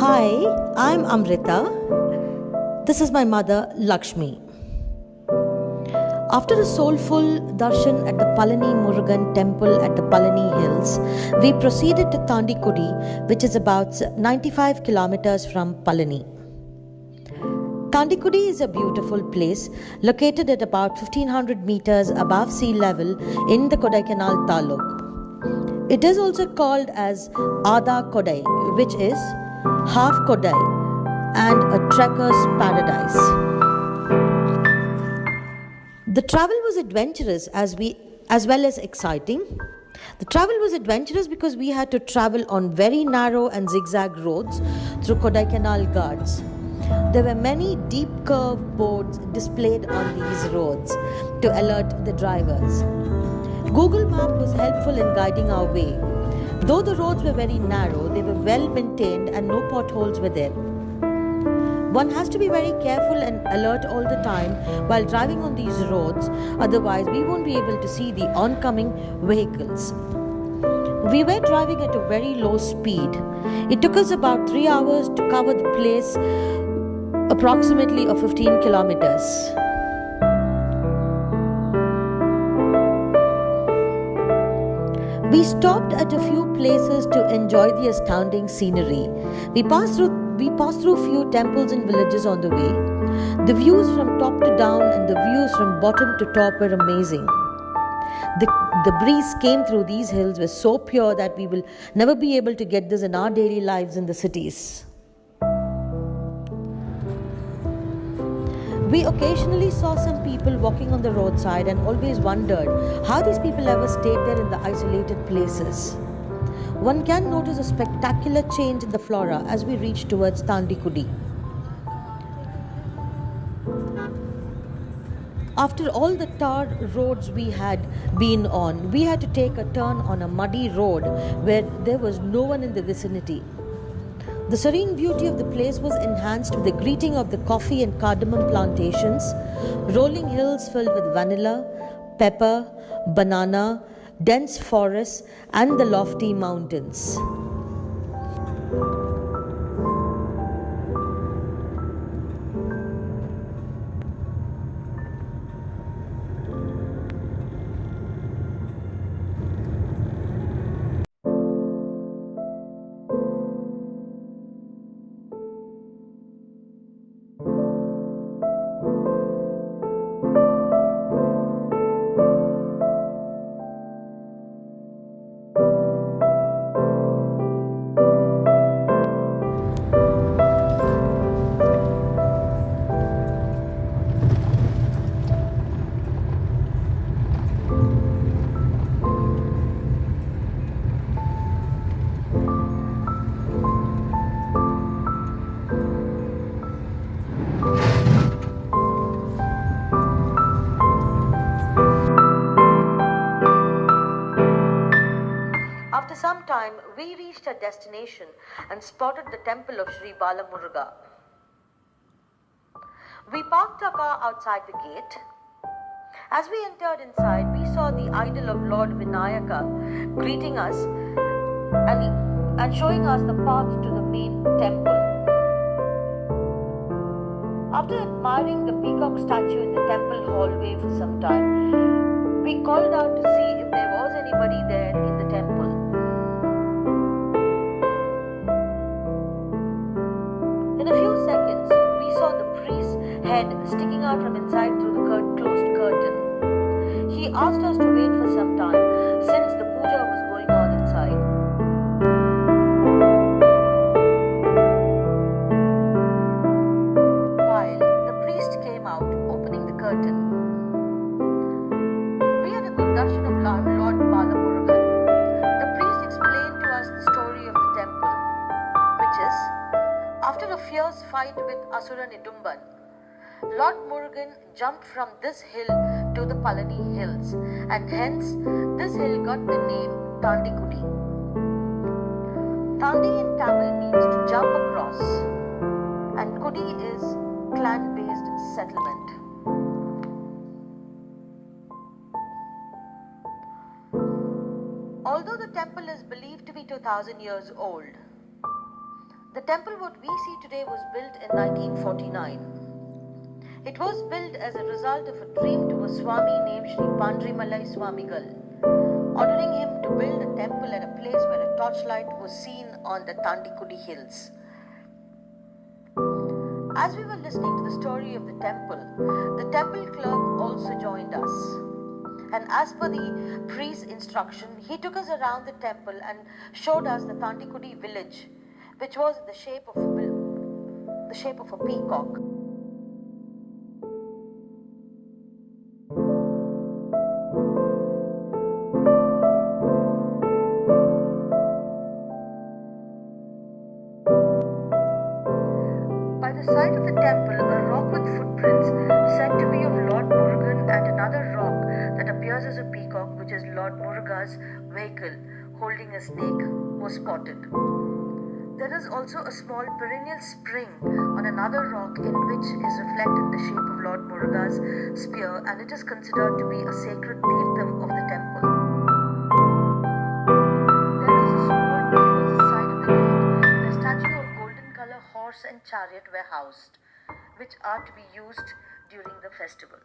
Hi, I'm Amrita. This is my mother, Lakshmi. After a soulful darshan at the Palani Murugan Temple at the Palani Hills, we proceeded to Thandikudi, which is about 95 kilometers from Palani. Thandikudi is a beautiful place located at about 1500 meters above sea level in the Kodaikanal taluk. It is also called as Aadha Kodai, which is half Kodai and a trekker's paradise. The travel was adventurous as well as exciting. The travel was adventurous because we had to travel on very narrow and zigzag roads through Kodaikanal Ghats. There were many deep curved boards displayed on these roads to alert the drivers. Google Map was helpful in guiding our way. Though the roads were very narrow, they were well maintained and no potholes were there. One has to be very careful and alert all the time while driving on these roads, otherwise we won't be able to see the oncoming vehicles. We were driving at a very low speed. It took us about 3 hours to cover the place, approximately of 15 kilometers. We stopped at a few places to enjoy the astounding scenery. We passed through few temples and villages on the way. The views from top to down and the views from bottom to top were amazing. The breeze came through these hills was so pure that we will never be able to get this in our daily lives in the cities. We occasionally saw some people walking on the roadside and always wondered how these people ever stayed there in the isolated places. One can notice a spectacular change in the flora as we reach towards Thandikudi. After all the tarred roads we had been on, we had to take a turn on a muddy road where there was no one in the vicinity. The serene beauty of the place was enhanced with the greeting of the coffee and cardamom plantations, rolling hills filled with vanilla, pepper, banana, dense forests, and the lofty mountains. After some time, we reached our destination and spotted the temple of Sri Balamuruga. We parked our car outside the gate. As we entered inside, we saw the idol of Lord Vinayaka greeting us and showing us the path to the main temple. After admiring the peacock statue in the temple hallway for some time, we called out to see if there was anybody there in the temple. In a few seconds, we saw the priest's head sticking out from inside through the closed curtain. He asked us to wait for some time since the puja was going on inside. While the priest came out, opening the curtain, we had a good darshan of Lord Balamurugan. The priest explained to us the story of the temple, which is, after a fierce fight with Asura Nidumban, Lord Murugan jumped from this hill to the Palani Hills, and hence this hill got the name Thandikudi. Thandi in Tamil means to jump across, and Kudi is clan-based settlement. Although the temple is believed to be 2000 years old, The temple what we see today was built in 1949. It was built as a result of a dream to a Swami named Sri Pandrimalai Swamigal, ordering him to build a temple at a place where a torchlight was seen on the Thandikudi Hills. As we were listening to the story of the temple clerk also joined us. And as per the priest's instruction, he took us around the temple and showed us the Thandikudi village, which was in the shape of a peacock. By the side of the temple, a rock with footprints said to be of Lord Murugan, and another rock that appears as a peacock, which is Lord Muruga's vehicle holding a snake, was spotted. There is also a small perennial spring on another rock in which is reflected the shape of Lord Muruga's spear, and it is considered to be a sacred tirtham of the temple. There is a sword towards the side of the gate. The statue of golden color horse and chariot were housed, which are to be used during the festival.